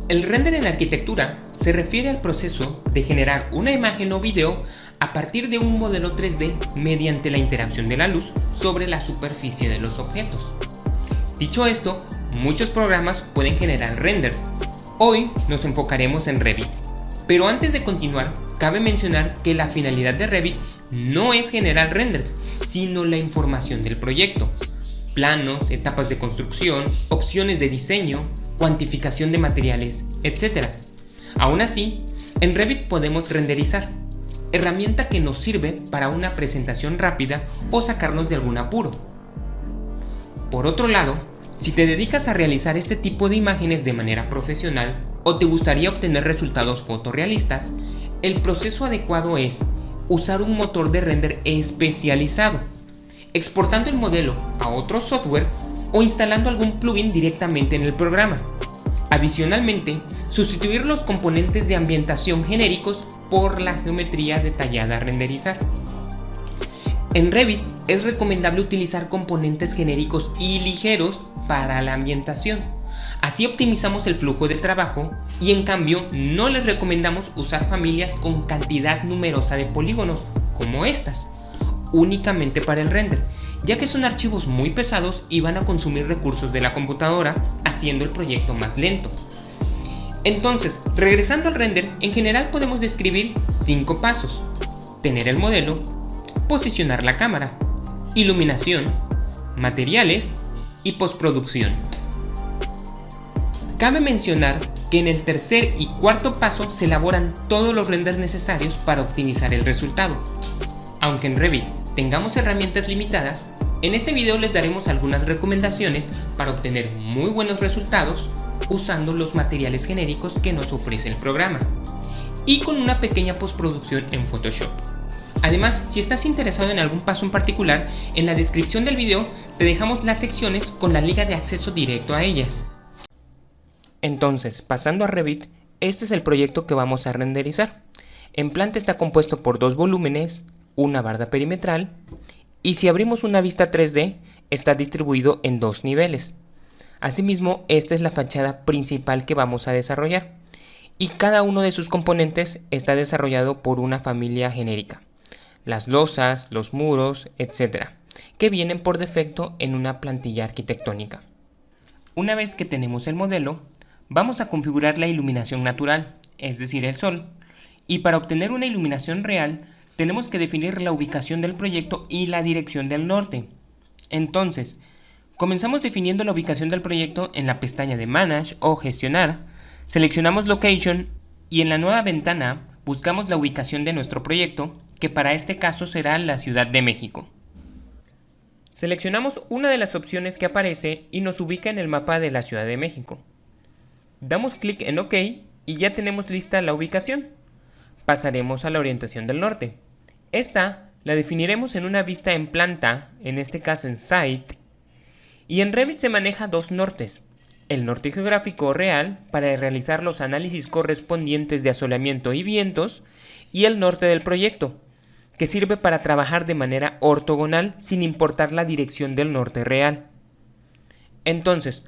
El render en arquitectura se refiere al proceso de generar una imagen o video a partir de un modelo 3D mediante la interacción de la luz sobre la superficie de los objetos. Dicho esto, muchos programas pueden generar renders. Hoy nos enfocaremos en Revit. Pero antes de continuar, cabe mencionar que la finalidad de Revit no es generar renders, sino la información del proyecto. Planos, etapas de construcción, opciones de diseño, cuantificación de materiales, etc. Aún así, en Revit podemos renderizar, herramienta que nos sirve para una presentación rápida o sacarnos de algún apuro. Por otro lado, si te dedicas a realizar este tipo de imágenes de manera profesional o te gustaría obtener resultados fotorrealistas, el proceso adecuado es usar un motor de render especializado, exportando el modelo a otro software o instalando algún plugin directamente en el programa. Adicionalmente, sustituir los componentes de ambientación genéricos por la geometría detallada a renderizar. En Revit es recomendable utilizar componentes genéricos y ligeros para la ambientación. Así optimizamos el flujo de trabajo y en cambio no les recomendamos usar familias con cantidad numerosa de polígonos como estas, únicamente para el render, ya que son archivos muy pesados y van a consumir recursos de la computadora, haciendo el proyecto más lento. Entonces, regresando al render, en general podemos describir 5 pasos: tener el modelo, posicionar la cámara, iluminación, materiales y postproducción. Cabe mencionar que en el tercer y cuarto paso se elaboran todos los renders necesarios para optimizar el resultado. Aunque en Revit tengamos herramientas limitadas, en este video les daremos algunas recomendaciones para obtener muy buenos resultados usando los materiales genéricos que nos ofrece el programa y con una pequeña postproducción en Photoshop. Además, si estás interesado en algún paso en particular, en la descripción del video te dejamos las secciones con la liga de acceso directo a ellas. Entonces, pasando a Revit, este es el proyecto que vamos a renderizar. En planta está compuesto por 2 volúmenes, una barda perimetral, y si abrimos una vista 3D, está distribuido en 2 niveles. Asimismo, esta es la fachada principal que vamos a desarrollar, y cada uno de sus componentes está desarrollado por una familia genérica. Las losas, los muros, etc., que vienen por defecto en una plantilla arquitectónica. Una vez que tenemos el modelo, vamos a configurar la iluminación natural, es decir, el sol, y para obtener una iluminación real, tenemos que definir la ubicación del proyecto y la dirección del norte. Entonces, comenzamos definiendo la ubicación del proyecto en la pestaña de Manage o Gestionar, seleccionamos Location y en la nueva ventana buscamos la ubicación de nuestro proyecto, que para este caso será la Ciudad de México. Seleccionamos una de las opciones que aparece y nos ubica en el mapa de la Ciudad de México. Damos clic en OK y ya tenemos lista la ubicación. Pasaremos a la orientación del norte. Esta la definiremos en una vista en planta, en este caso en Site, y en Revit se maneja 2 nortes: el norte geográfico real para realizar los análisis correspondientes de asoleamiento y vientos, y el norte del proyecto, que sirve para trabajar de manera ortogonal sin importar la dirección del norte real. Entonces,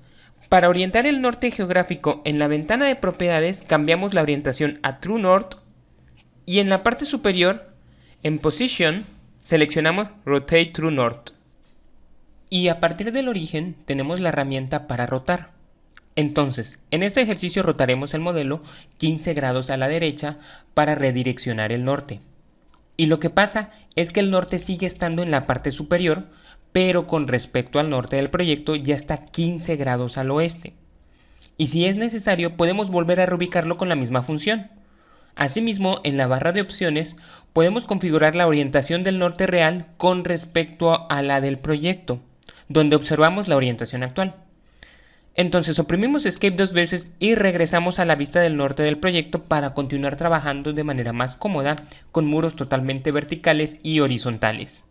para orientar el norte geográfico en la ventana de propiedades cambiamos la orientación a True North y en la parte superior, en Position, seleccionamos Rotate True North. Y a partir del origen tenemos la herramienta para rotar. Entonces, en este ejercicio rotaremos el modelo 15 grados a la derecha para redireccionar el norte. Y lo que pasa es que el norte sigue estando en la parte superior, pero con respecto al norte del proyecto ya está 15 grados al oeste. Y si es necesario podemos volver a reubicarlo con la misma función. Asimismo, en la barra de opciones podemos configurar la orientación del norte real con respecto a la del proyecto, donde observamos la orientación actual. Entonces oprimimos Escape 2 veces y regresamos a la vista del norte del proyecto para continuar trabajando de manera más cómoda con muros totalmente verticales y horizontales.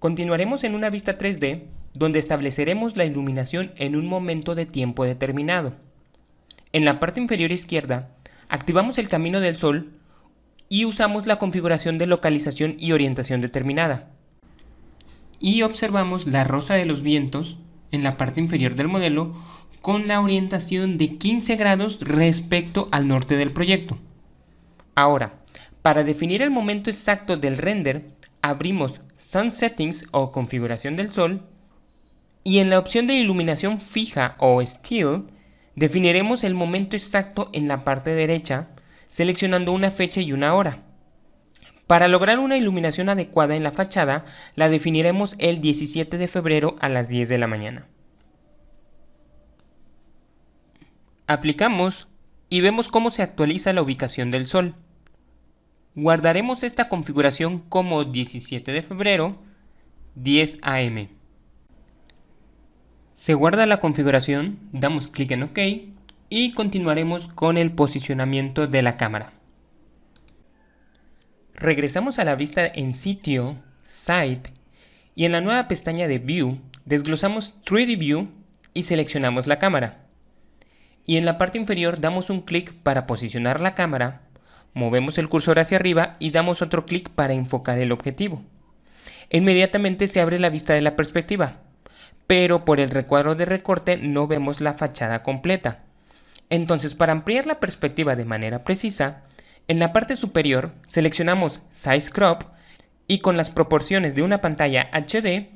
Continuaremos en una vista 3D donde estableceremos la iluminación en un momento de tiempo determinado. En la parte inferior izquierda activamos el camino del sol y usamos la configuración de localización y orientación determinada. Y observamos la rosa de los vientos en la parte inferior del modelo con la orientación de 15 grados respecto al norte del proyecto. Ahora, para definir el momento exacto del render, abrimos Sun Settings o configuración del sol y en la opción de iluminación fija o Still definiremos el momento exacto en la parte derecha seleccionando una fecha y una hora. Para lograr una iluminación adecuada en la fachada la definiremos el 17 de febrero a las 10 de la mañana. Aplicamos y vemos cómo se actualiza la ubicación del sol. Guardaremos esta configuración como 17 de febrero, 10 AM. Se guarda la configuración, damos clic en OK y continuaremos con el posicionamiento de la cámara. Regresamos a la vista en sitio, Site, y en la nueva pestaña de View desglosamos 3D View y seleccionamos la cámara. Y en la parte inferior damos un clic para posicionar la cámara, movemos el cursor hacia arriba y damos otro clic para enfocar el objetivo. Inmediatamente se abre la vista de la perspectiva, pero por el recuadro de recorte no vemos la fachada completa. Entonces, para ampliar la perspectiva de manera precisa, en la parte superior seleccionamos Size Crop y con las proporciones de una pantalla HD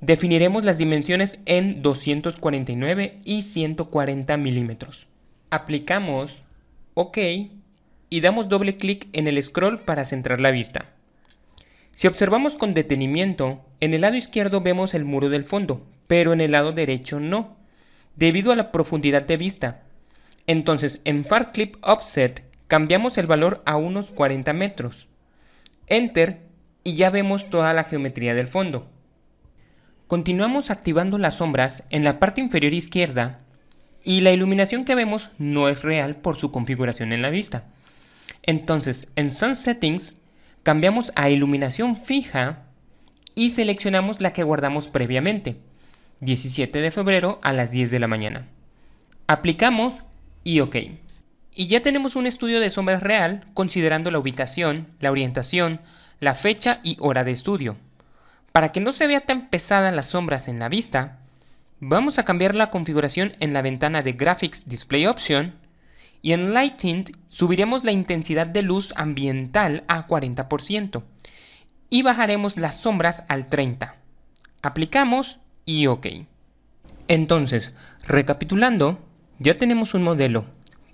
definiremos las dimensiones en 249 y 140 milímetros. Aplicamos OK y damos doble clic en el scroll para centrar la vista. Si observamos con detenimiento, en el lado izquierdo vemos el muro del fondo, pero en el lado derecho no, debido a la profundidad de vista. Entonces en Far Clip Offset cambiamos el valor a unos 40 metros. Enter y ya vemos toda la geometría del fondo. Continuamos activando las sombras en la parte inferior izquierda y la iluminación que vemos no es real por su configuración en la vista. Entonces en Sun Settings cambiamos a iluminación fija y seleccionamos la que guardamos previamente, 17 de febrero a las 10 de la mañana. Aplicamos y OK. Y ya tenemos un estudio de sombras real considerando la ubicación, la orientación, la fecha y hora de estudio. Para que no se vea tan pesadas las sombras en la vista, vamos a cambiar la configuración en la ventana de Graphics Display Option y en Lighting subiremos la intensidad de luz ambiental a 40% y bajaremos las sombras al 30%. Aplicamos y OK. Entonces, recapitulando, ya tenemos un modelo,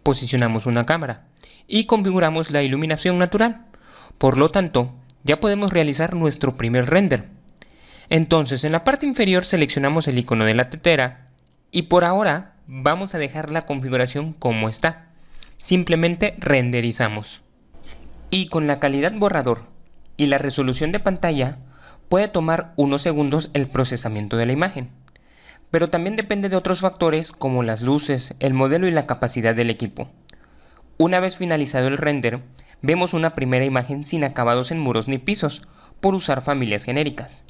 posicionamos una cámara y configuramos la iluminación natural. Por lo tanto, ya podemos realizar nuestro primer render. Entonces, en la parte inferior seleccionamos el icono de la tetera y por ahora vamos a dejar la configuración como está. Simplemente renderizamos. Y con la calidad borrador y la resolución de pantalla puede tomar unos segundos el procesamiento de la imagen. Pero también depende de otros factores como las luces, el modelo y la capacidad del equipo. Una vez finalizado el render, vemos una primera imagen sin acabados en muros ni pisos, por usar familias genéricas.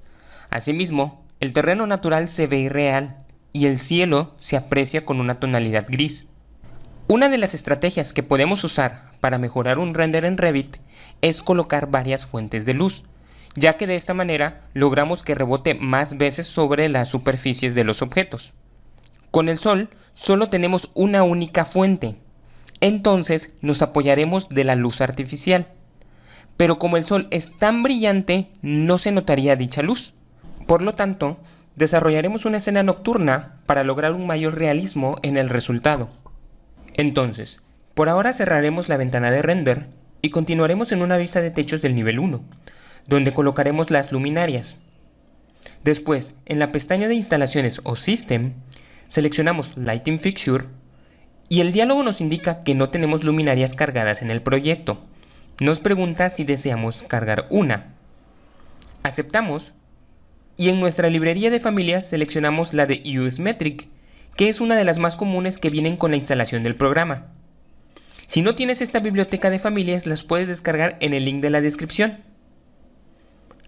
Asimismo, el terreno natural se ve irreal y el cielo se aprecia con una tonalidad gris. Una de las estrategias que podemos usar para mejorar un render en Revit es colocar varias fuentes de luz, ya que de esta manera logramos que rebote más veces sobre las superficies de los objetos. Con el sol solo tenemos una única fuente, entonces nos apoyaremos de la luz artificial. Pero como el sol es tan brillante, no se notaría dicha luz. Por lo tanto, desarrollaremos una escena nocturna para lograr un mayor realismo en el resultado. Entonces, por ahora cerraremos la ventana de render y continuaremos en una vista de techos del nivel 1, donde colocaremos las luminarias. Después, en la pestaña de instalaciones o System, seleccionamos Lighting Fixture y el diálogo nos indica que no tenemos luminarias cargadas en el proyecto. Nos pregunta si deseamos cargar una. Aceptamos y en nuestra librería de familias seleccionamos la de Use Metric, que es una de las más comunes que vienen con la instalación del programa. Si no tienes esta biblioteca de familias, las puedes descargar en el link de la descripción.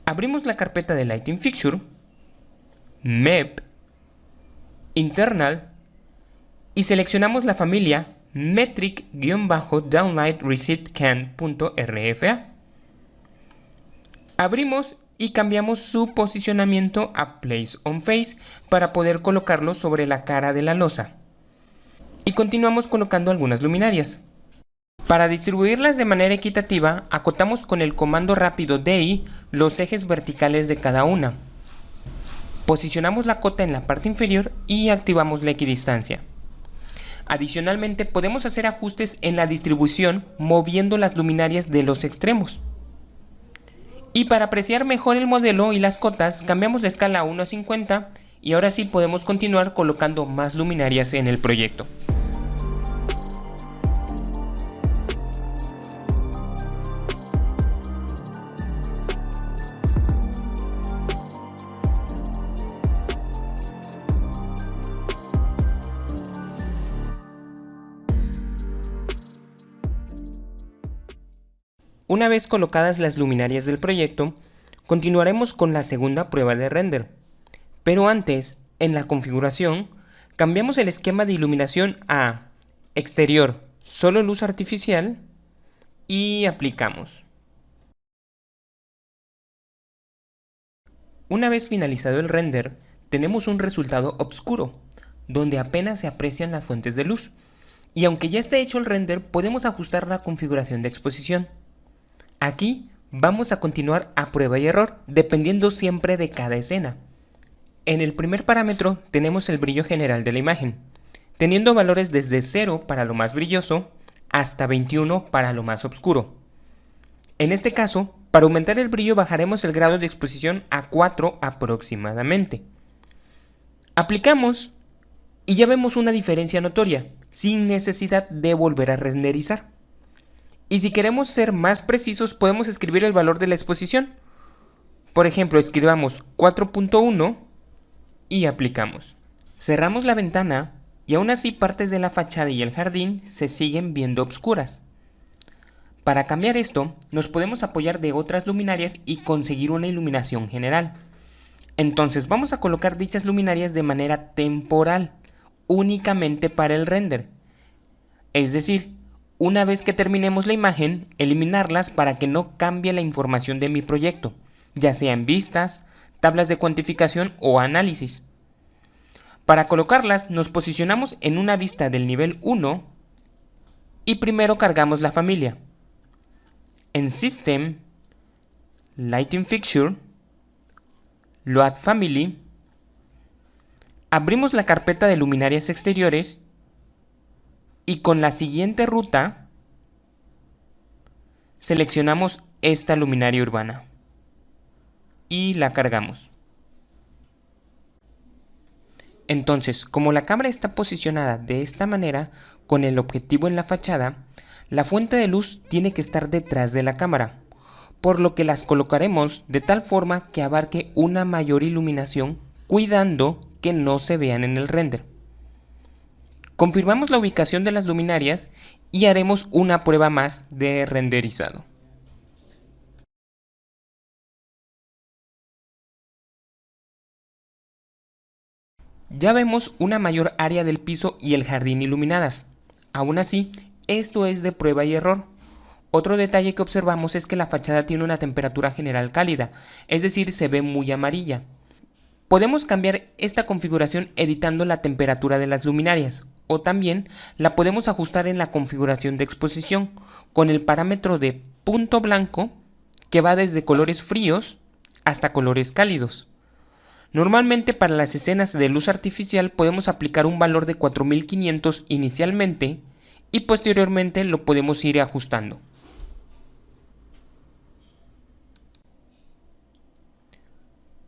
Abrimos la carpeta de Lighting Fixture, MEP, Internal y seleccionamos la familia metric-downlight-receipt-can.rfa. Abrimos y cambiamos su posicionamiento a Place on Face para poder colocarlo sobre la cara de la losa. y continuamos colocando algunas luminarias. Para distribuirlas de manera equitativa, acotamos con el comando rápido DI los ejes verticales de cada una. Posicionamos la cota en la parte inferior y activamos la equidistancia. Adicionalmente, podemos hacer ajustes en la distribución moviendo las luminarias de los extremos. Y para apreciar mejor el modelo y las cotas, cambiamos la escala a 1:50 y ahora sí podemos continuar colocando más luminarias en el proyecto. Una vez colocadas las luminarias del proyecto, continuaremos con la segunda prueba de render. Pero antes, en la configuración, cambiamos el esquema de iluminación a exterior, solo luz artificial y aplicamos. Una vez finalizado el render, tenemos un resultado oscuro, donde apenas se aprecian las fuentes de luz. Y aunque ya esté hecho el render, podemos ajustar la configuración de exposición. Aquí vamos a continuar a prueba y error, dependiendo siempre de cada escena. En el primer parámetro tenemos el brillo general de la imagen, teniendo valores desde 0 para lo más brilloso hasta 21 para lo más oscuro. En este caso, para aumentar el brillo bajaremos el grado de exposición a 4 aproximadamente. Aplicamos y ya vemos una diferencia notoria, sin necesidad de volver a renderizar. Y si queremos ser más precisos, podemos escribir el valor de la exposición. Por ejemplo, escribamos 4.1 y aplicamos. Cerramos la ventana y aún así partes de la fachada y el jardín se siguen viendo oscuras. Para cambiar esto, nos podemos apoyar de otras luminarias y conseguir una iluminación general. Entonces vamos a colocar dichas luminarias de manera temporal, únicamente para el render. Es decir, una vez que terminemos la imagen, eliminarlas para que no cambie la información de mi proyecto, ya sea en vistas, tablas de cuantificación o análisis. Para colocarlas, nos posicionamos en una vista del nivel 1 y primero cargamos la familia. En System, Lighting Fixture, Load Family, abrimos la carpeta de luminarias exteriores y con la siguiente ruta seleccionamos esta luminaria urbana y la cargamos. Entonces, como la cámara está posicionada de esta manera con el objetivo en la fachada, la fuente de luz tiene que estar detrás de la cámara, por lo que las colocaremos de tal forma que abarque una mayor iluminación, cuidando que no se vean en el render. Confirmamos la ubicación de las luminarias y haremos una prueba más de renderizado. Ya vemos una mayor área del piso y el jardín iluminadas. Aún así, esto es de prueba y error. Otro detalle que observamos es que la fachada tiene una temperatura general cálida, es decir, se ve muy amarilla. Podemos cambiar esta configuración editando la temperatura de las luminarias, o también la podemos ajustar en la configuración de exposición con el parámetro de punto blanco que va desde colores fríos hasta colores cálidos. Normalmente para las escenas de luz artificial podemos aplicar un valor de 4500 inicialmente y posteriormente lo podemos ir ajustando.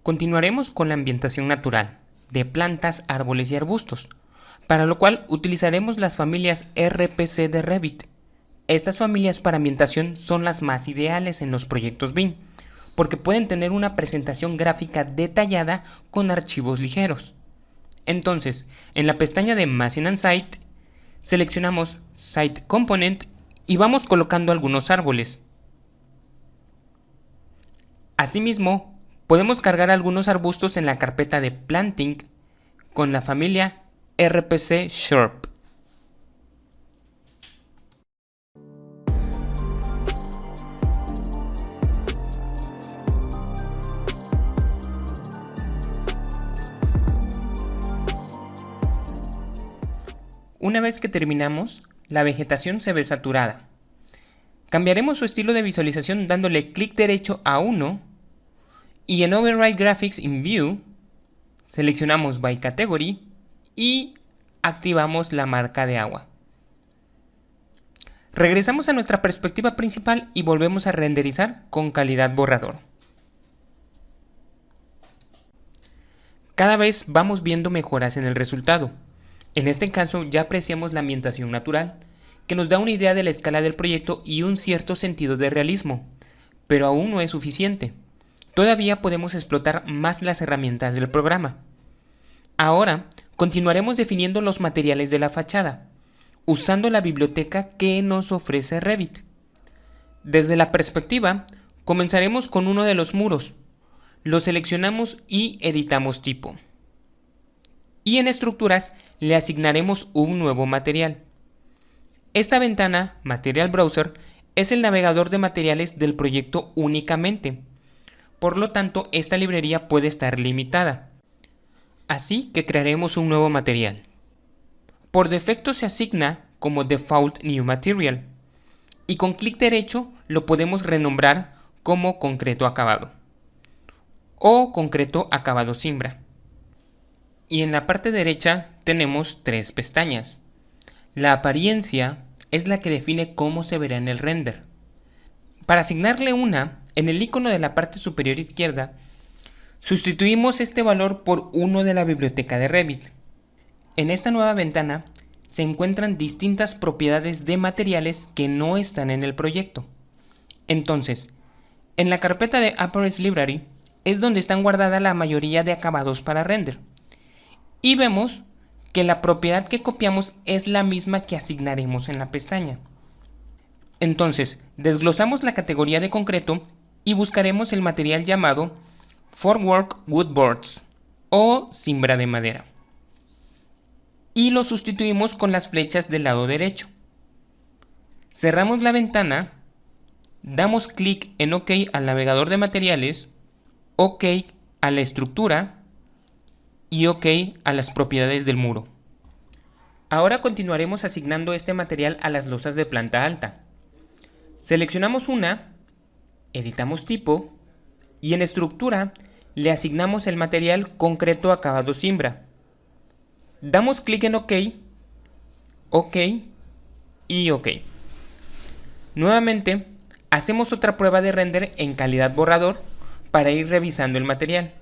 Continuaremos con la ambientación natural de plantas, árboles y arbustos, para lo cual utilizaremos las familias RPC de Revit. Estas familias para ambientación son las más ideales en los proyectos BIM, porque pueden tener una presentación gráfica detallada con archivos ligeros. Entonces, en la pestaña de Machine and Site, seleccionamos Site Component y vamos colocando algunos árboles. Asimismo, podemos cargar algunos arbustos en la carpeta de Planting con la familia RPC Sharp. Una vez que terminamos, la vegetación se ve saturada. Cambiaremos su estilo de visualización dándole clic derecho a uno y en Override Graphics in View seleccionamos By Category y activamos la marca de agua. Regresamos a nuestra perspectiva principal y volvemos a renderizar con calidad borrador. Cada vez vamos viendo mejoras en el resultado. En este caso ya apreciamos la ambientación natural, que nos da una idea de la escala del proyecto y un cierto sentido de realismo, pero aún no es suficiente. Todavía podemos explotar más las herramientas del programa. Ahora continuaremos definiendo los materiales de la fachada, usando la biblioteca que nos ofrece Revit. Desde la perspectiva, comenzaremos con uno de los muros. Lo seleccionamos y editamos tipo. Y en estructuras le asignaremos un nuevo material. Esta ventana, Material Browser, es el navegador de materiales del proyecto únicamente. Por lo tanto, esta librería puede estar limitada. Así que crearemos un nuevo material. Por defecto se asigna como Default New Material. Y con clic derecho lo podemos renombrar como Concreto Acabado. O Concreto Acabado Zimbra. Y en la parte derecha tenemos tres pestañas. La apariencia es la que define cómo se verá en el render. Para asignarle una, en el icono de la parte superior izquierda, sustituimos este valor por uno de la biblioteca de Revit. En esta nueva ventana se encuentran distintas propiedades de materiales que no están en el proyecto. Entonces, en la carpeta de Appearance Library es donde están guardadas la mayoría de acabados para render. Y vemos que la propiedad que copiamos es la misma que asignaremos en la pestaña. Entonces, desglosamos la categoría de concreto y buscaremos el material llamado Formwork Wood Boards o cimbra de madera. Y lo sustituimos con las flechas del lado derecho. Cerramos la ventana, damos clic en OK al navegador de materiales, OK a la estructura y OK a las propiedades del muro. Ahora continuaremos asignando este material a las losas de planta alta. Seleccionamos una, editamos tipo y en estructura le asignamos el material Concreto Acabado Zimbra. Damos clic en OK, OK y OK. Nuevamente hacemos otra prueba de render en calidad borrador para ir revisando el material.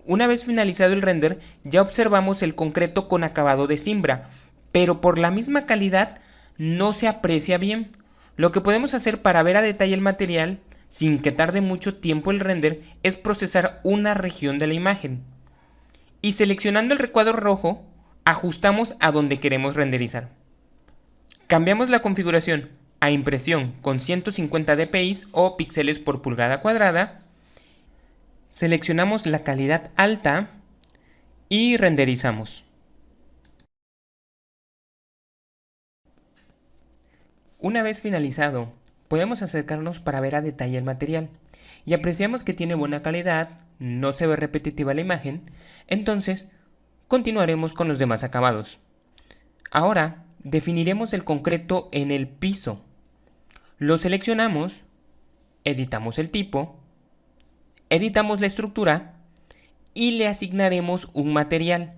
Una vez finalizado el render, ya observamos el concreto con acabado de cimbra, pero por la misma calidad no se aprecia bien. Lo que podemos hacer para ver a detalle el material, sin que tarde mucho tiempo el render, es procesar una región de la imagen. Y seleccionando el recuadro rojo, ajustamos a donde queremos renderizar. Cambiamos la configuración a impresión con 150 dpi o píxeles por pulgada cuadrada. Seleccionamos la calidad alta y renderizamos. Una vez finalizado, podemos acercarnos para ver a detalle el material y apreciamos que tiene buena calidad, no se ve repetitiva la imagen, entonces continuaremos con los demás acabados. Ahora definiremos el concreto en el piso. Lo seleccionamos, editamos el tipo, editamos la estructura y le asignaremos un material.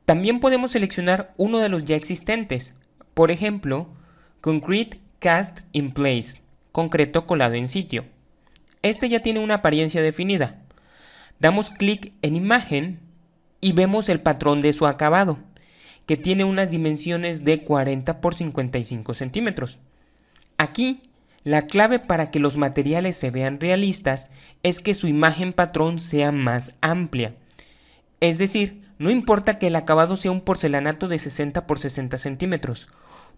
También podemos seleccionar uno de los ya existentes, por ejemplo, Concrete Cast in Place, concreto colado en sitio. Este ya tiene una apariencia definida. Damos clic en imagen y vemos el patrón de su acabado, que tiene unas dimensiones de 40 por 55 centímetros. Aquí, la clave para que los materiales se vean realistas es que su imagen patrón sea más amplia. Es decir, no importa que el acabado sea un porcelanato de 60 por 60 centímetros.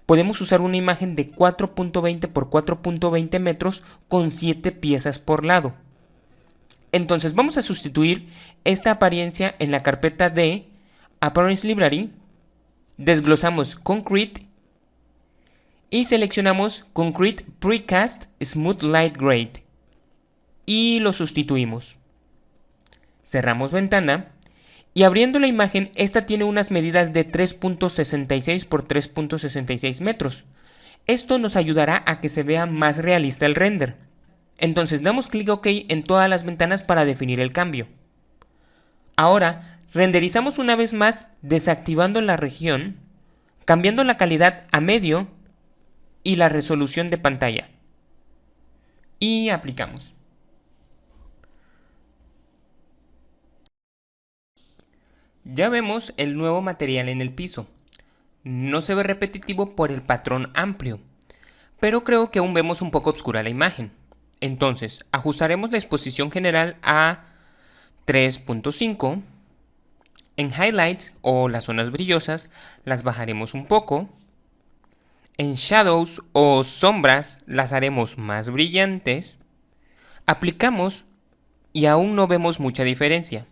Podemos usar una imagen de 4.20 por 4.20 metros con 7 piezas por lado. Entonces vamos a sustituir esta apariencia en la carpeta de Appearance Library, desglosamos Concrete y seleccionamos Concrete Precast Smooth Light Grade y lo sustituimos. Cerramos ventana Y abriendo la imagen, esta tiene unas medidas de 3.66 por 3.66 metros. Esto nos ayudará a que se vea más realista el render. Entonces damos clic OK en todas las ventanas para definir el cambio. Ahora, renderizamos una vez más desactivando la región, cambiando la calidad a medio y la resolución de pantalla. Y aplicamos. Ya vemos el nuevo material en el piso. No se ve repetitivo por el patrón amplio, pero creo que aún vemos un poco oscura la imagen. Entonces, ajustaremos la exposición general a 3.5. En Highlights o las zonas brillosas las bajaremos un poco. En Shadows o sombras las haremos más brillantes. Aplicamos y aún no vemos mucha diferencia.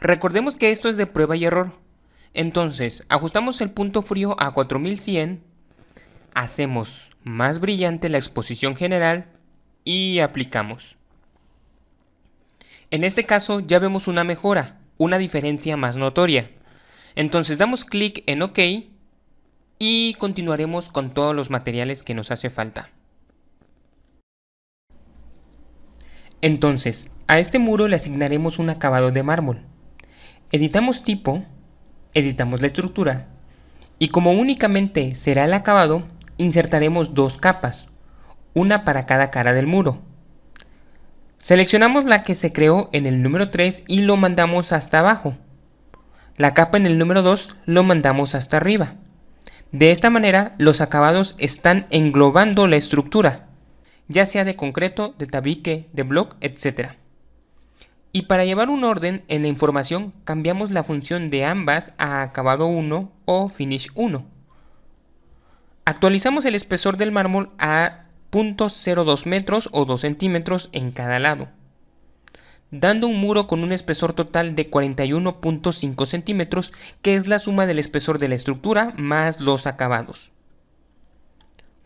Recordemos que esto es de prueba y error. Entonces, ajustamos el punto frío a 4100, hacemos más brillante la exposición general y aplicamos. En este caso ya vemos una mejora, una diferencia más notoria. Entonces damos clic en OK y continuaremos con todos los materiales que nos hace falta. Entonces, a este muro le asignaremos un acabado de mármol. Editamos tipo, editamos la estructura y como únicamente será el acabado, insertaremos dos capas, una para cada cara del muro. Seleccionamos la que se creó en el número 3 y lo mandamos hasta abajo. La capa en el número 2 lo mandamos hasta arriba. De esta manera los acabados están englobando la estructura, ya sea de concreto, de tabique, de block, etc. Y para llevar un orden en la información, cambiamos la función de ambas a acabado 1 o finish 1. Actualizamos el espesor del mármol a 0.02 metros o 2 centímetros en cada lado, dando un muro con un espesor total de 41.5 centímetros, que es la suma del espesor de la estructura más los acabados.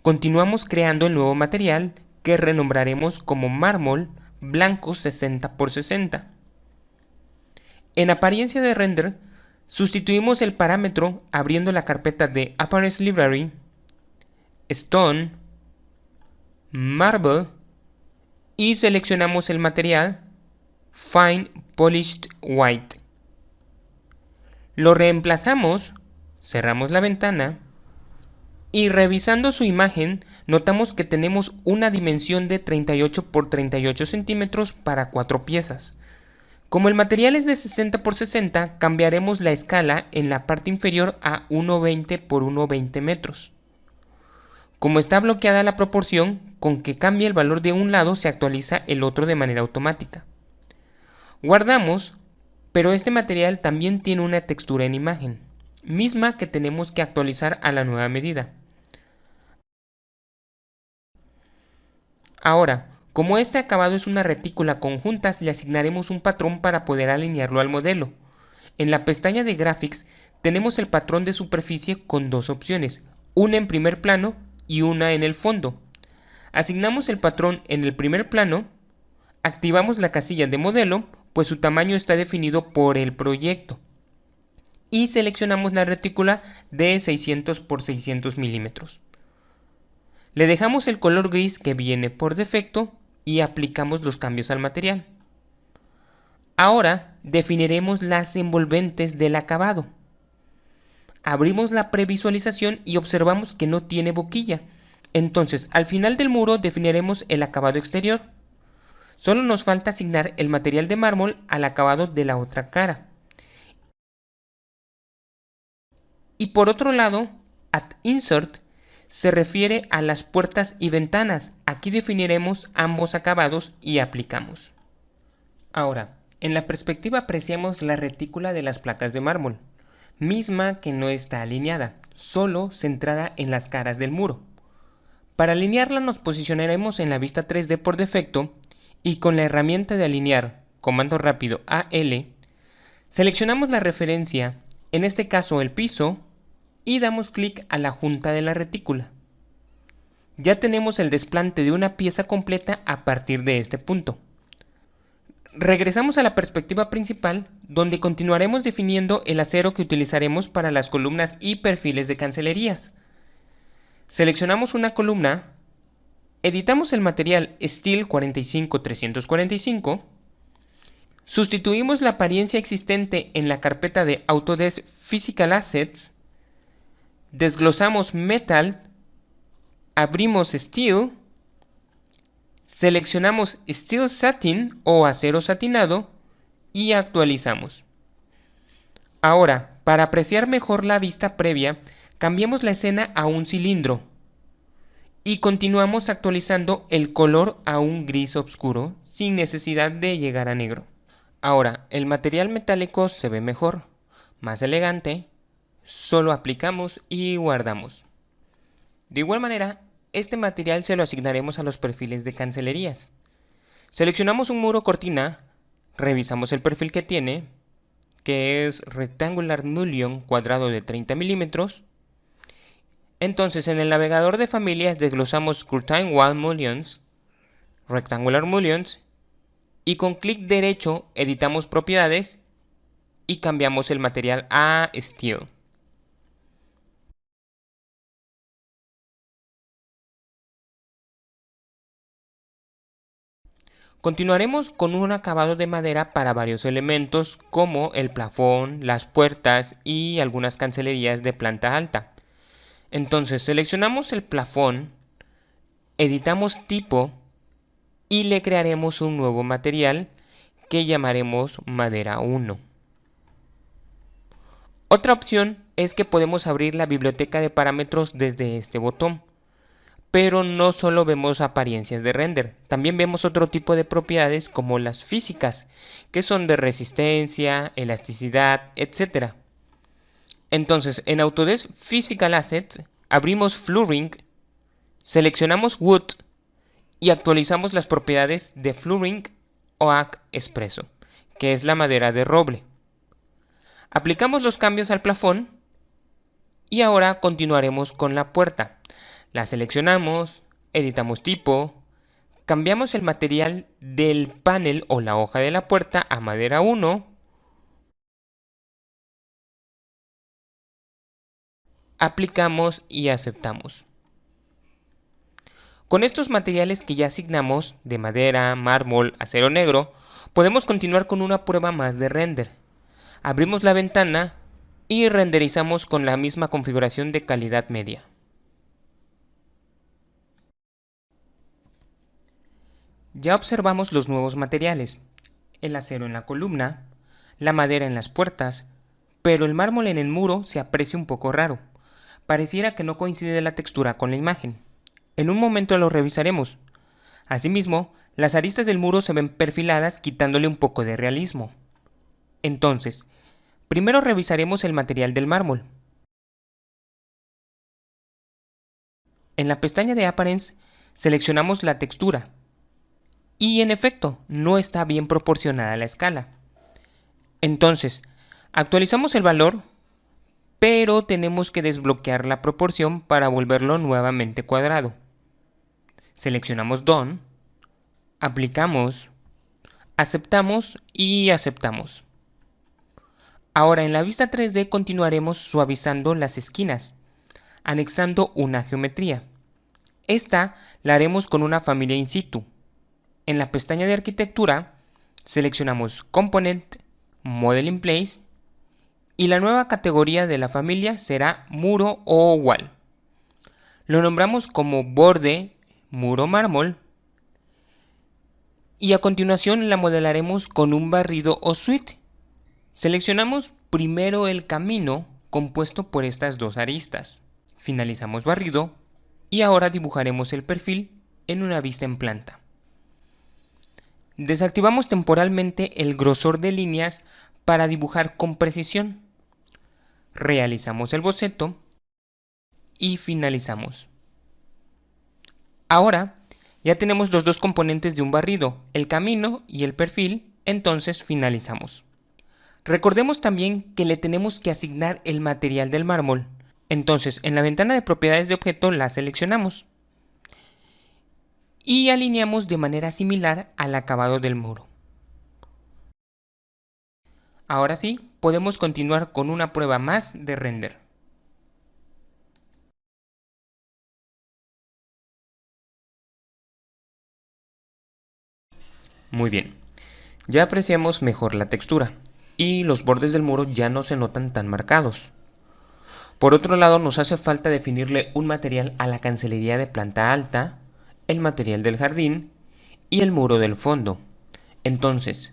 Continuamos creando el nuevo material que renombraremos como mármol blanco 60 por 60. En apariencia de render, sustituimos el parámetro abriendo la carpeta de Appearance Library, Stone, Marble y seleccionamos el material Fine Polished White. Lo reemplazamos, cerramos la ventana y revisando su imagen notamos que tenemos una dimensión de 38 por 38 centímetros para 4 piezas. Como el material es de 60 por 60, cambiaremos la escala en la parte inferior a 1.20 por 1.20 metros. Como está bloqueada la proporción, con que cambie el valor de un lado se actualiza el otro de manera automática. Guardamos, pero este material también tiene una textura en imagen, misma que tenemos que actualizar a la nueva medida. Ahora, como este acabado es una retícula con juntas, le asignaremos un patrón para poder alinearlo al modelo. En la pestaña de Graphics tenemos el patrón de superficie con dos opciones, una en primer plano y una en el fondo. Asignamos el patrón en el primer plano, activamos la casilla de modelo, pues su tamaño está definido por el proyecto, y seleccionamos la retícula de 600 por 600 milímetros. Le dejamos el color gris que viene por defecto y aplicamos los cambios al material. Ahora definiremos las envolventes del acabado. Abrimos la previsualización y observamos que no tiene boquilla. Entonces, al final del muro definiremos el acabado exterior. Solo nos falta asignar el material de mármol al acabado de la otra cara. Y por otro lado, at Insert se refiere a las puertas y ventanas. Aquí definiremos ambos acabados y aplicamos. Ahora, en la perspectiva apreciamos la retícula de las placas de mármol, misma que no está alineada, solo centrada en las caras del muro. Para alinearla nos posicionaremos en la vista 3D por defecto y con la herramienta de alinear, comando rápido AL, seleccionamos la referencia, en este caso el piso, y damos clic a la junta de la retícula. Ya tenemos el desplante de una pieza completa a partir de este punto. Regresamos a la perspectiva principal, donde continuaremos definiendo el acero que utilizaremos para las columnas y perfiles de cancelerías. Seleccionamos una columna, editamos el material Steel 45345, sustituimos la apariencia existente en la carpeta de Autodesk Physical Assets, desglosamos Metal, abrimos Steel, seleccionamos Steel Satin o acero satinado y actualizamos. Ahora, para apreciar mejor la vista previa, cambiamos la escena a un cilindro y continuamos actualizando el color a un gris oscuro sin necesidad de llegar a negro. Ahora, el material metálico se ve mejor, más elegante, solo aplicamos y guardamos. De igual manera, este material se lo asignaremos a los perfiles de cancelerías. Seleccionamos un muro cortina, revisamos el perfil que tiene, que es Rectangular Mullion cuadrado de 30 milímetros. Entonces en el navegador de familias desglosamos Curtain Wall Mullions, Rectangular Mullions, y con clic derecho editamos propiedades y cambiamos el material a Steel. Continuaremos con un acabado de madera para varios elementos como el plafón, las puertas y algunas cancelerías de planta alta. Entonces seleccionamos el plafón, editamos tipo y le crearemos un nuevo material que llamaremos madera 1. Otra opción es que podemos abrir la biblioteca de parámetros desde este botón. Pero no solo vemos apariencias de render, también vemos otro tipo de propiedades como las físicas, que son de resistencia, elasticidad, etc. Entonces, en Autodesk Physical Assets, abrimos Flooring, seleccionamos Wood y actualizamos las propiedades de Flooring Oak Expresso, que es la madera de roble. Aplicamos los cambios al plafón y ahora continuaremos con la puerta. La seleccionamos, editamos tipo, cambiamos el material del panel o la hoja de la puerta a madera 1, aplicamos y aceptamos. Con estos materiales que ya asignamos, de madera, mármol, acero negro, podemos continuar con una prueba más de render. Abrimos la ventana y renderizamos con la misma configuración de calidad media. Ya observamos los nuevos materiales, el acero en la columna, la madera en las puertas, pero el mármol en el muro se aprecia un poco raro. Pareciera que no coincide la textura con la imagen. En un momento lo revisaremos. Asimismo, las aristas del muro se ven perfiladas quitándole un poco de realismo. Entonces, primero revisaremos el material del mármol. En la pestaña de Appearance seleccionamos la textura. Y en efecto, no está bien proporcionada la escala. Entonces, actualizamos el valor, pero tenemos que desbloquear la proporción para volverlo nuevamente cuadrado. Seleccionamos Done, aplicamos, aceptamos y aceptamos. Ahora en la vista 3D continuaremos suavizando las esquinas, anexando una geometría. Esta la haremos con una familia in situ. En la pestaña de arquitectura, seleccionamos Component, Model in Place y la nueva categoría de la familia será Muro o Wall. Lo nombramos como Borde, Muro Mármol y a continuación la modelaremos con un barrido o suite. Seleccionamos primero el camino compuesto por estas dos aristas. Finalizamos barrido y ahora dibujaremos el perfil en una vista en planta. Desactivamos temporalmente el grosor de líneas para dibujar con precisión. Realizamos el boceto y finalizamos. Ahora ya tenemos los dos componentes de un barrido, el camino y el perfil, entonces finalizamos. Recordemos también que le tenemos que asignar el material del mármol. Entonces en la ventana de propiedades de objeto la seleccionamos y alineamos de manera similar al acabado del muro. Ahora sí, podemos continuar con una prueba más de render. Muy bien, ya apreciamos mejor la textura y los bordes del muro ya no se notan tan marcados. Por otro lado, nos hace falta definirle un material a la cancelería de planta alta, el material del jardín y el muro del fondo. Entonces,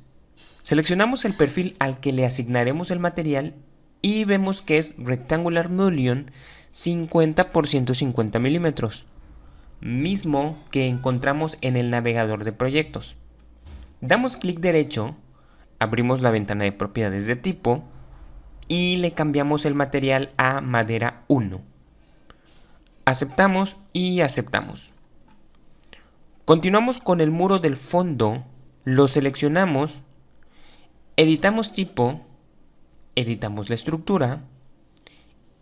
seleccionamos el perfil al que le asignaremos el material y vemos que es Rectangular Mullion 50 por 150 milímetros, mismo que encontramos en el navegador de proyectos. Damos clic derecho, abrimos la ventana de propiedades de tipo y le cambiamos el material a madera 1. Aceptamos y aceptamos. Continuamos con el muro del fondo, lo seleccionamos, editamos tipo, editamos la estructura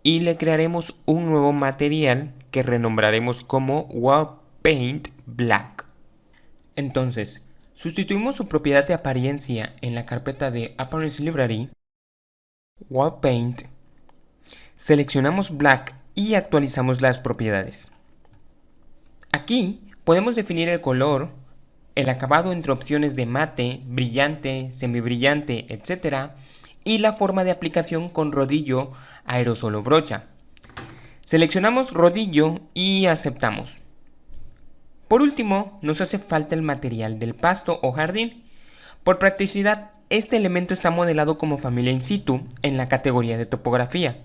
y le crearemos un nuevo material que renombraremos como Wall Paint Black. Entonces, sustituimos su propiedad de apariencia en la carpeta de Appearance Library, Wall Paint, seleccionamos Black y actualizamos las propiedades. Aquí podemos definir el color, el acabado entre opciones de mate, brillante, semibrillante, etc. y la forma de aplicación con rodillo, aerosol o brocha. Seleccionamos rodillo y aceptamos. Por último, nos hace falta el material del pasto o jardín. Por practicidad, este elemento está modelado como familia in situ en la categoría de topografía,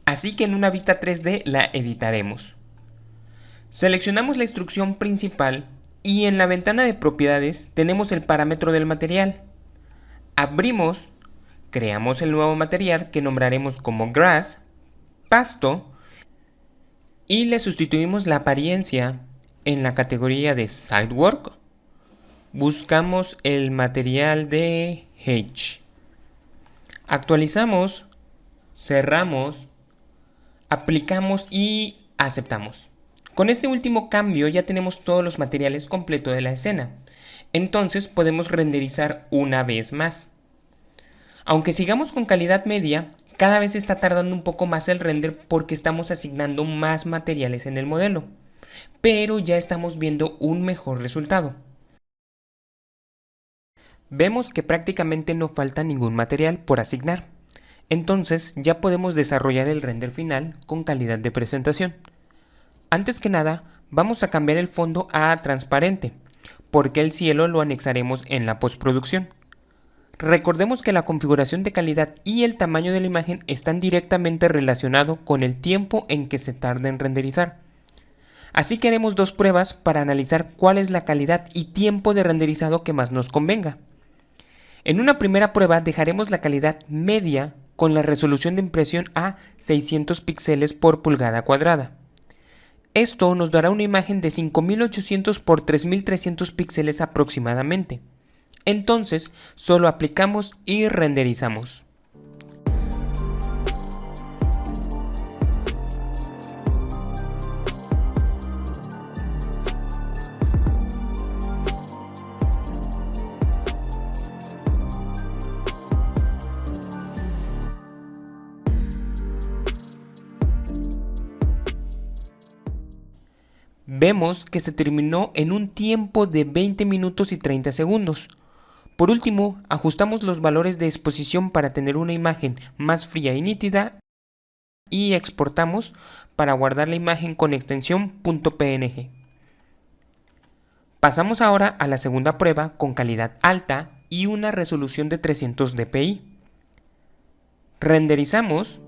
así que en una vista 3D la editaremos. Seleccionamos la instrucción principal y en la ventana de propiedades tenemos el parámetro del material. Abrimos, creamos el nuevo material que nombraremos como Grass, pasto, y le sustituimos la apariencia en la categoría de Sidewalk. Buscamos el material de Hedge. Actualizamos, cerramos, aplicamos y aceptamos. Con este último cambio ya tenemos todos los materiales completos de la escena. Entonces podemos renderizar una vez más. Aunque sigamos con calidad media, cada vez está tardando un poco más el render porque estamos asignando más materiales en el modelo. Pero ya estamos viendo un mejor resultado. Vemos que prácticamente no falta ningún material por asignar. Entonces ya podemos desarrollar el render final con calidad de presentación. Antes que nada, vamos a cambiar el fondo a transparente, porque el cielo lo anexaremos en la postproducción. Recordemos que la configuración de calidad y el tamaño de la imagen están directamente relacionados con el tiempo en que se tarda en renderizar. Así que haremos dos pruebas para analizar cuál es la calidad y tiempo de renderizado que más nos convenga. En una primera prueba dejaremos la calidad media con la resolución de impresión a 600 píxeles por pulgada cuadrada. Esto nos dará una imagen de 5800 por 3300 píxeles aproximadamente. Entonces, solo aplicamos y renderizamos. Vemos que se terminó en un tiempo de 20 minutos y 30 segundos. Por último, ajustamos los valores de exposición para tener una imagen más fría y nítida y exportamos para guardar la imagen con extensión .png. Pasamos ahora a la segunda prueba con calidad alta y una resolución de 300 dpi. Renderizamos.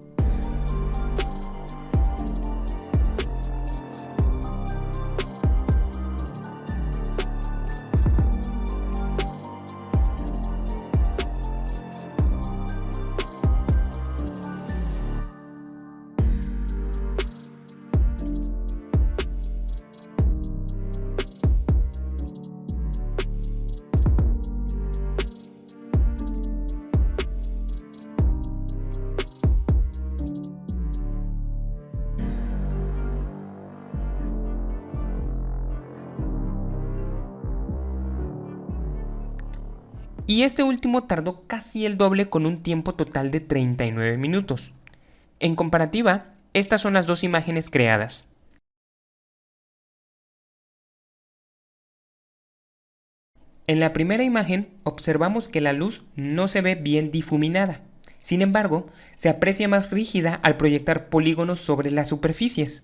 y este último tardó casi el doble con un tiempo total de 39 minutos. En comparativa, estas son las dos imágenes creadas. En la primera imagen observamos que la luz no se ve bien difuminada. Sin embargo, se aprecia más rígida al proyectar polígonos sobre las superficies.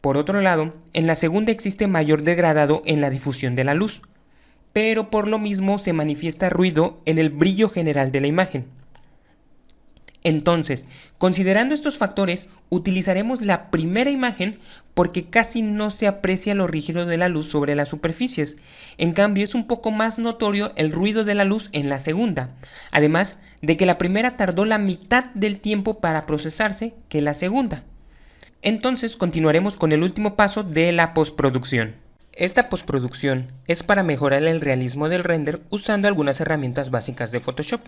Por otro lado, en la segunda existe mayor degradado en la difusión de la luz, pero por lo mismo se manifiesta ruido en el brillo general de la imagen. Entonces, considerando estos factores, utilizaremos la primera imagen porque casi no se aprecia lo rígido de la luz sobre las superficies. En cambio, es un poco más notorio el ruido de la luz en la segunda, además de que la primera tardó la mitad del tiempo para procesarse que la segunda. Entonces, continuaremos con el último paso de la postproducción. Esta postproducción es para mejorar el realismo del render usando algunas herramientas básicas de Photoshop.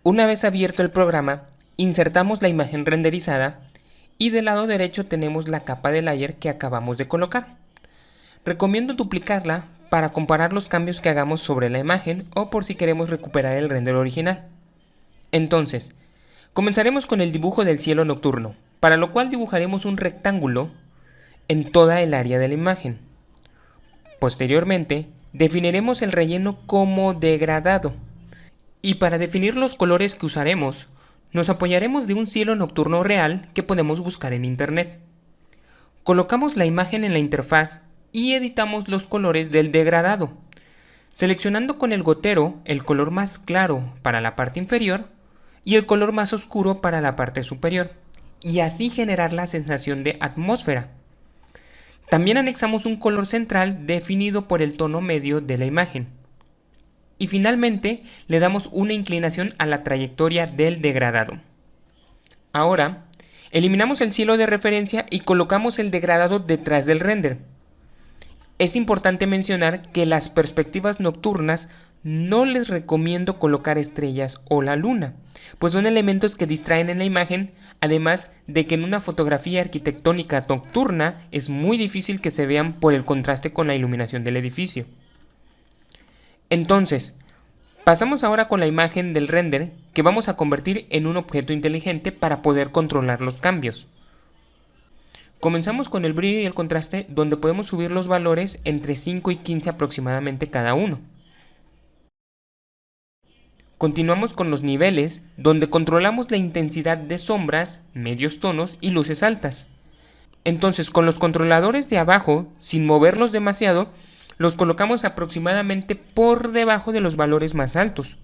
Una vez abierto el programa, insertamos la imagen renderizada y del lado derecho tenemos la capa de layer que acabamos de colocar. Recomiendo duplicarla para comparar los cambios que hagamos sobre la imagen o por si queremos recuperar el render original. Entonces, comenzaremos con el dibujo del cielo nocturno, para lo cual dibujaremos un rectángulo en toda el área de la imagen. Posteriormente, definiremos el relleno como degradado. Y para definir los colores que usaremos, nos apoyaremos de un cielo nocturno real que podemos buscar en internet. Colocamos la imagen en la interfaz y editamos los colores del degradado, seleccionando con el gotero el color más claro para la parte inferior y el color más oscuro para la parte superior, y así generar la sensación de atmósfera. También anexamos un color central definido por el tono medio de la imagen. Y finalmente le damos una inclinación a la trayectoria del degradado. Ahora, eliminamos el cielo de referencia y colocamos el degradado detrás del render. Es importante mencionar que las perspectivas nocturnas no les recomiendo colocar estrellas o la luna, pues son elementos que distraen en la imagen, además de que en una fotografía arquitectónica nocturna es muy difícil que se vean por el contraste con la iluminación del edificio. Entonces, pasamos ahora con la imagen del render que vamos a convertir en un objeto inteligente para poder controlar los cambios. Comenzamos con el brillo y el contraste, donde podemos subir los valores entre 5 y 15 aproximadamente cada uno. Continuamos con los niveles, donde controlamos la intensidad de sombras, medios tonos y luces altas. Entonces, con los controladores de abajo, sin moverlos demasiado, los colocamos aproximadamente por debajo de los valores más altos.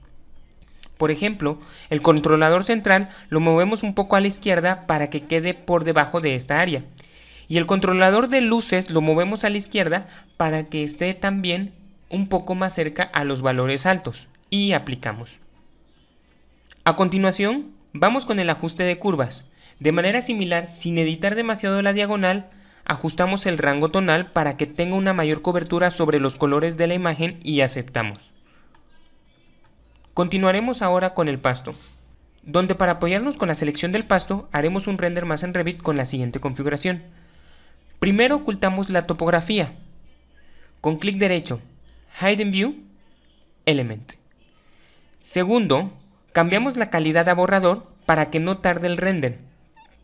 Por ejemplo, el controlador central lo movemos un poco a la izquierda para que quede por debajo de esta área. Y el controlador de luces lo movemos a la izquierda para que esté también un poco más cerca a los valores altos. Y aplicamos. A continuación, vamos con el ajuste de curvas. De manera similar, sin editar demasiado la diagonal, ajustamos el rango tonal para que tenga una mayor cobertura sobre los colores de la imagen y aceptamos. Continuaremos ahora con el pasto, donde para apoyarnos con la selección del pasto haremos un render más en Revit con la siguiente configuración. Primero ocultamos la topografía. Con clic derecho, Hide in View, Element. Segundo, cambiamos la calidad a borrador para que no tarde el render,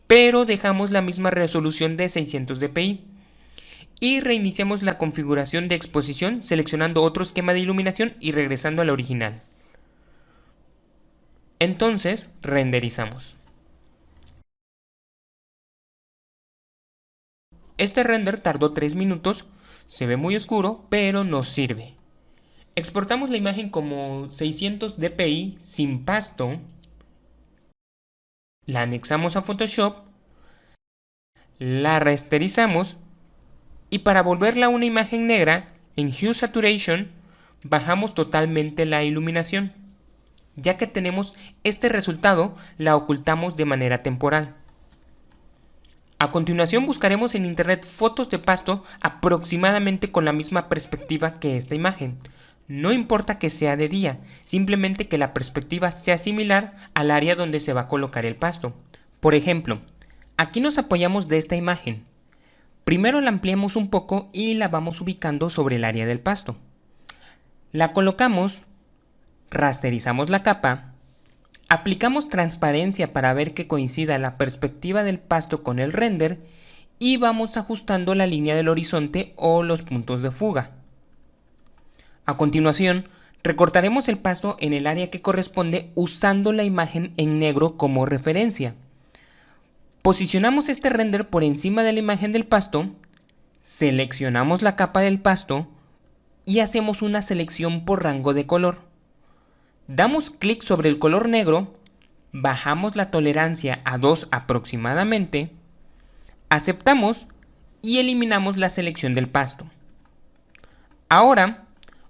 pero dejamos la misma resolución de 600 dpi. Y reiniciamos la configuración de exposición seleccionando otro esquema de iluminación y regresando a la original. Entonces, renderizamos. Este render tardó 3 minutos, se ve muy oscuro, pero nos sirve. Exportamos la imagen como 600 dpi sin pasto. La anexamos a Photoshop, la rasterizamos y para volverla una imagen negra, en Hue Saturation bajamos totalmente la iluminación. Ya que tenemos este resultado, la ocultamos de manera temporal. A continuación buscaremos en internet fotos de pasto aproximadamente con la misma perspectiva que esta imagen. No importa que sea de día, simplemente que la perspectiva sea similar al área donde se va a colocar el pasto. Por ejemplo, aquí nos apoyamos de esta imagen. Primero la ampliamos un poco y la vamos ubicando sobre el área del pasto. La colocamos rasterizamos la capa, aplicamos transparencia para ver que coincida la perspectiva del pasto con el render y vamos ajustando la línea del horizonte o los puntos de fuga. A continuación, recortaremos el pasto en el área que corresponde usando la imagen en negro como referencia. Posicionamos este render por encima de la imagen del pasto, seleccionamos la capa del pasto y hacemos una selección por rango de color. Damos clic sobre el color negro, bajamos la tolerancia a 2 aproximadamente, aceptamos y eliminamos la selección del pasto. Ahora,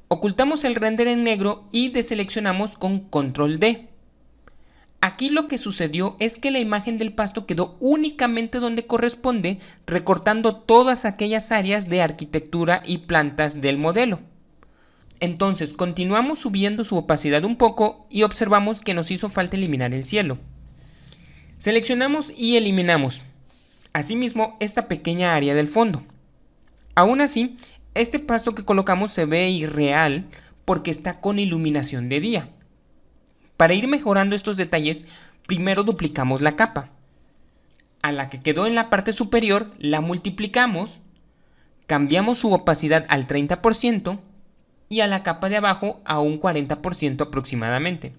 ocultamos el render en negro y deseleccionamos con Control D. Aquí lo que sucedió es que la imagen del pasto quedó únicamente donde corresponde, recortando todas aquellas áreas de arquitectura y plantas del modelo. Entonces continuamos subiendo su opacidad un poco y observamos que nos hizo falta eliminar el cielo. Seleccionamos y eliminamos. Asimismo, esta pequeña área del fondo. Aún así, este pasto que colocamos se ve irreal porque está con iluminación de día. Para ir mejorando estos detalles, primero duplicamos la capa. A la que quedó en la parte superior la multiplicamos, cambiamos su opacidad al 30% y a la capa de abajo a un 40% aproximadamente.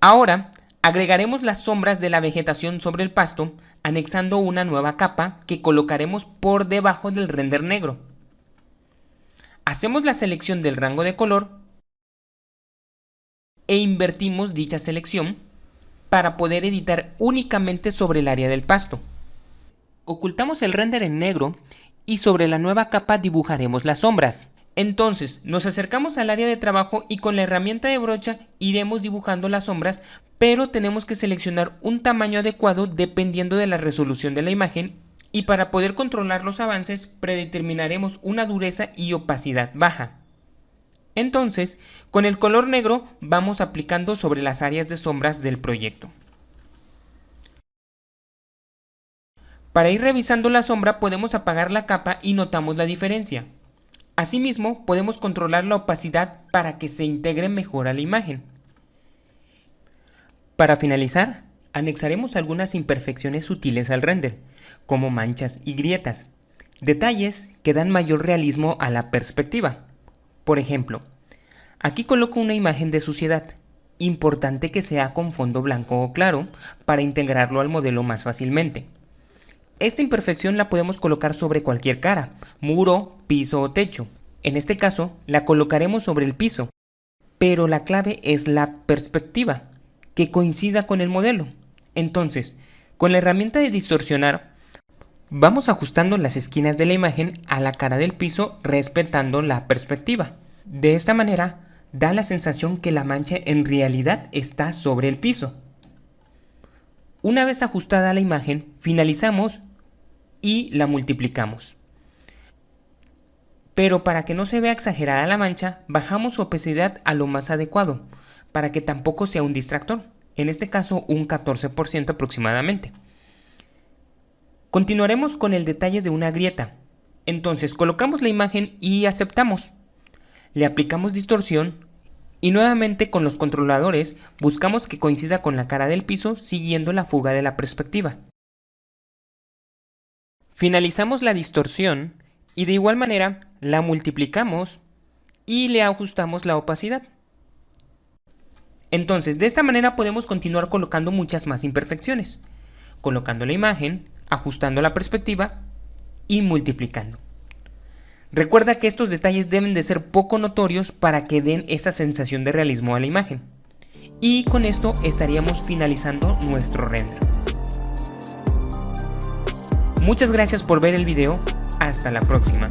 Ahora agregaremos las sombras de la vegetación sobre el pasto, anexando una nueva capa que colocaremos por debajo del render negro. Hacemos la selección del rango de color e invertimos dicha selección para poder editar únicamente sobre el área del pasto. Ocultamos el render en negro y sobre la nueva capa dibujaremos las sombras. Entonces nos acercamos al área de trabajo y con la herramienta de brocha iremos dibujando las sombras, pero tenemos que seleccionar un tamaño adecuado dependiendo de la resolución de la imagen y para poder controlar los avances predeterminaremos una dureza y opacidad baja. Entonces, con el color negro vamos aplicando sobre las áreas de sombras del proyecto. Para ir revisando la sombra podemos apagar la capa y notamos la diferencia. Asimismo, podemos controlar la opacidad para que se integre mejor a la imagen. Para finalizar, anexaremos algunas imperfecciones sutiles al render, como manchas y grietas, detalles que dan mayor realismo a la perspectiva. Por ejemplo, aquí coloco una imagen de suciedad, importante que sea con fondo blanco o claro para integrarlo al modelo más fácilmente. Esta imperfección la podemos colocar sobre cualquier cara, muro, piso o techo. En este caso, la colocaremos sobre el piso, pero la clave es la perspectiva, que coincida con el modelo. Entonces, con la herramienta de distorsionar, vamos ajustando las esquinas de la imagen a la cara del piso respetando la perspectiva. De esta manera, da la sensación que la mancha en realidad está sobre el piso. Una vez ajustada la imagen, finalizamos y la multiplicamos. Pero para que no se vea exagerada la mancha, bajamos su opacidad a lo más adecuado, para que tampoco sea un distractor, en este caso un 14% aproximadamente. Continuaremos con el detalle de una grieta. Entonces colocamos la imagen y aceptamos. Le aplicamos distorsión y nuevamente con los controladores buscamos que coincida con la cara del piso siguiendo la fuga de la perspectiva. Finalizamos la distorsión y de igual manera la multiplicamos y le ajustamos la opacidad. Entonces de esta manera podemos continuar colocando muchas más imperfecciones, colocando la imagen, ajustando la perspectiva y multiplicando. Recuerda que estos detalles deben de ser poco notorios para que den esa sensación de realismo a la imagen. Y con esto estaríamos finalizando nuestro render. Muchas gracias por ver el video, hasta la próxima.